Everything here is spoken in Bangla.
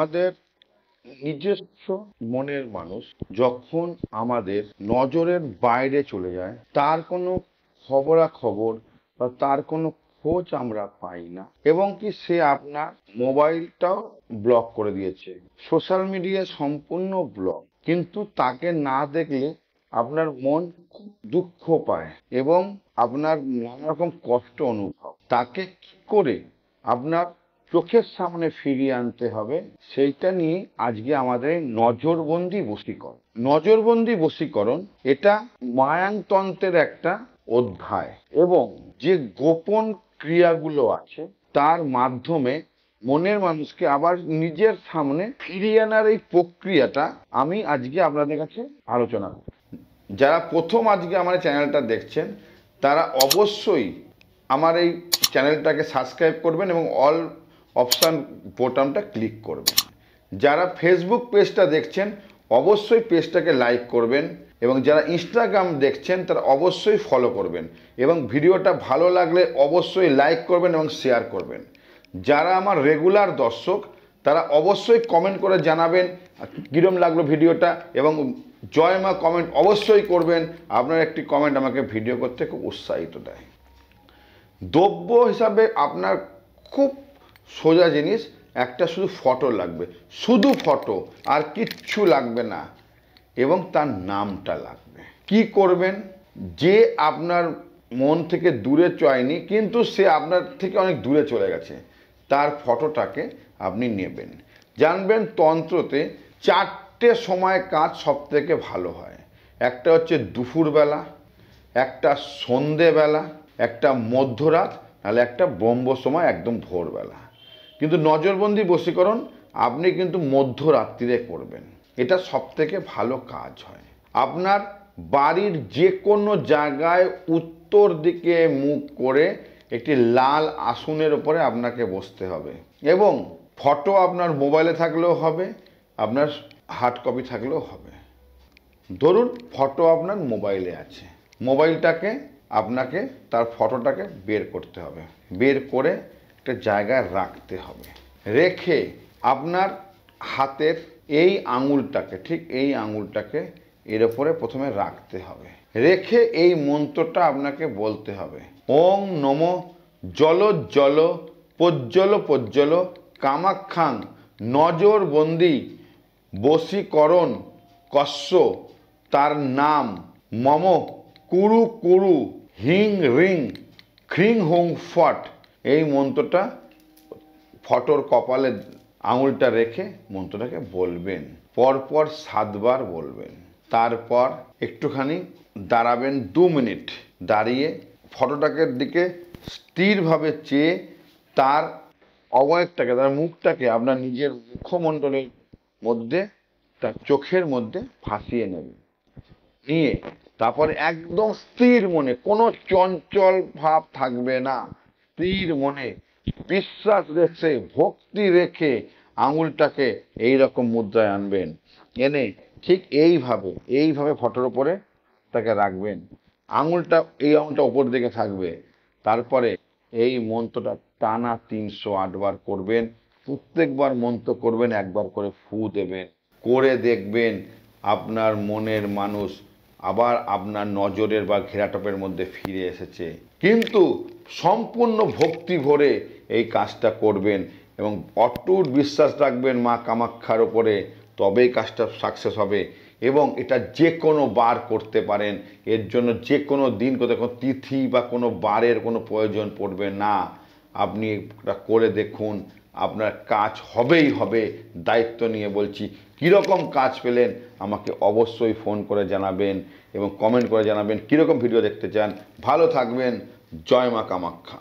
আমাদের নিজস্ব মনের মানুষ যখন আমাদের নজরের বাইরে চলে যায়, তার কোনো খবরাখবর বা তার কোনো খোঁজ আমরা পাই না, এবং কি সে আপনার মোবাইলটাও ব্লক করে দিয়েছে, সোশ্যাল মিডিয়া সম্পূর্ণ ব্লক, কিন্তু তাকে না দেখলে আপনার মন খুব দুঃখ পায় এবং আপনার নানা রকম কষ্ট অনুভব। তাকে কি করে আপনার চোখের সামনে ফিরিয়ে আনতে হবে, সেইটা নিয়ে আজকে আমাদের নজরবন্দি বশীকরণ। নজরবন্দি বশীকরণ এটা মায়াংতন্ত্রের একটা অধ্যায়, এবং যে গোপন ক্রিয়াগুলো আছে তার মাধ্যমে মনের মানুষকে আবার নিজের সামনে ফিরিয়ে আনার এই প্রক্রিয়াটা আমি আজকে আপনাদের কাছে আলোচনা করব। যারা প্রথম আজকে আমার চ্যানেলটা দেখছেন তারা অবশ্যই আমার এই চ্যানেলটাকে সাবস্ক্রাইব করবেন এবং অল অপশান বোতামটা ক্লিক করবেন। যারা ফেসবুক পেজটা দেখছেন অবশ্যই পেজটাকে লাইক করবেন, এবং যারা ইনস্টাগ্রাম দেখছেন তারা অবশ্যই ফলো করবেন, এবং ভিডিওটা ভালো লাগলে অবশ্যই লাইক করবেন এবং শেয়ার করবেন। যারা আমার রেগুলার দর্শক তারা অবশ্যই কমেন্ট করে জানাবেন কীরকম লাগলো ভিডিওটা, এবং জয় মা কমেন্ট অবশ্যই করবেন। আপনার একটি কমেন্ট আমাকে ভিডিও করতে খুব উৎসাহিত দেয়। দ্রব্য হিসাবে আপনার খুব সোজা জিনিস, একটা শুধু ফটো লাগবে, শুধু ফটো, আর কিচ্ছু লাগবে না, এবং তার নামটা লাগবে। কি করবেন? যে আপনার মন থেকে দূরে চয়নি কিন্তু সে আপনার থেকে অনেক দূরে চলে গেছে, তার ফটোটাকে আপনি নেবেন। জানবেন তন্ত্রতে 4টে সময় কাজ সব থেকে ভালো হয়। একটা হচ্ছে দুপুরবেলা, একটা সন্ধেবেলা, একটা মধ্যরাত, নাহলে একটা ব্রহ্ম সময় একদম ভোরবেলা। কিন্তু নজরবন্দি বশীকরণ আপনি কিন্তু মধ্যরাত্রিরে করবেন, এটা সব থেকে ভালো কাজ হয়। আপনার বাড়ির যে কোনো জায়গায় উত্তর দিকে মুখ করে একটি লাল আসনের উপরে আপনাকে বসতে হবে, এবং ফটো আপনার মোবাইলে থাকলেও হবে, আপনার হার্ড কপি থাকলেও হবে। ধরুন ফটো আপনার মোবাইলে আছে, মোবাইলটাকে আপনাকে তার ফটোটাকে বের করতে হবে, বের করে একটা জায়গায় রাখতে হবে। রেখে আপনার হাতের এই আঙুলটাকে, ঠিক এই আঙুলটাকে এর ওপরে প্রথমে রাখতে হবে। রেখে এই মন্ত্রটা আপনাকে বলতে হবে, ওং নমো জল জল পজ্জল পজ্জল কামাখ্যাং নজরবন্দি বশীকরণ কস্য, তার নাম মম কুরু কুরু হিং রিং খ্রিং হুং ফট। এই মন্ত্রটা ফটোর কপালে আঙুলটা রেখে মন্ত্রটাকে বলবেন, পরপর 7 বার বলবেন। তারপর একটুখানি দাঁড়াবেন 2 মিনিট, দাঁড়িয়ে ফটোটাকে দিকে স্থিরভাবে চেয়ে তার অবয়বটাকে, তার মুখটাকে আপনার নিজের মুখমণ্ডলের মধ্যে, তার চোখের মধ্যে ভাসিয়ে নেবেন। নিয়ে তারপর একদম স্থির মনে, কোনো চঞ্চল ভাব থাকবে না, স্থির মনে বিশ্বাস রেখে ভক্তি রেখে আঙুলটাকে এইরকম মুদ্রায় আনবেন। এনে ঠিক এইভাবে ফটোর উপরে তাকে রাখবেন। আঙুলটা, এই আঙুলটা উপর দিকে থাকবে। তারপরে এই মন্ত্রটা টানা 308 বার করবেন। প্রত্যেকবার মন্ত্র করবেন, একবার করে ফু দেবেন। করে দেখবেন আপনার মনের মানুষ আবার আপনার নজরের বা ঘেরাটপের মধ্যে ফিরে এসেছে। কিন্তু সম্পূর্ণ ভক্তি ভরে এই কাজটা করবেন এবং অটুট বিশ্বাস রাখবেন মা কামাখ্যার ওপরে, তবেই কাজটা সাকসেস হবে। এবং এটা যে কোনো বার করতে পারেন, এর জন্য যে কোনো দিন, কোনো তিথি বা কোনো বারের কোনো প্রয়োজন পড়বে না। আপনি এটা করে দেখুন, আপনার কাজ হবেই হবে, দায়িত্ব নিয়ে বলছি। কীরকম কাজ পেলেন আমাকে অবশ্যই ফোন করে জানাবেন এবং কমেন্ট করে জানাবেন কীরকম ভিডিও দেখতে চান। ভালো থাকবেন। জয় মা কামাখ্যা।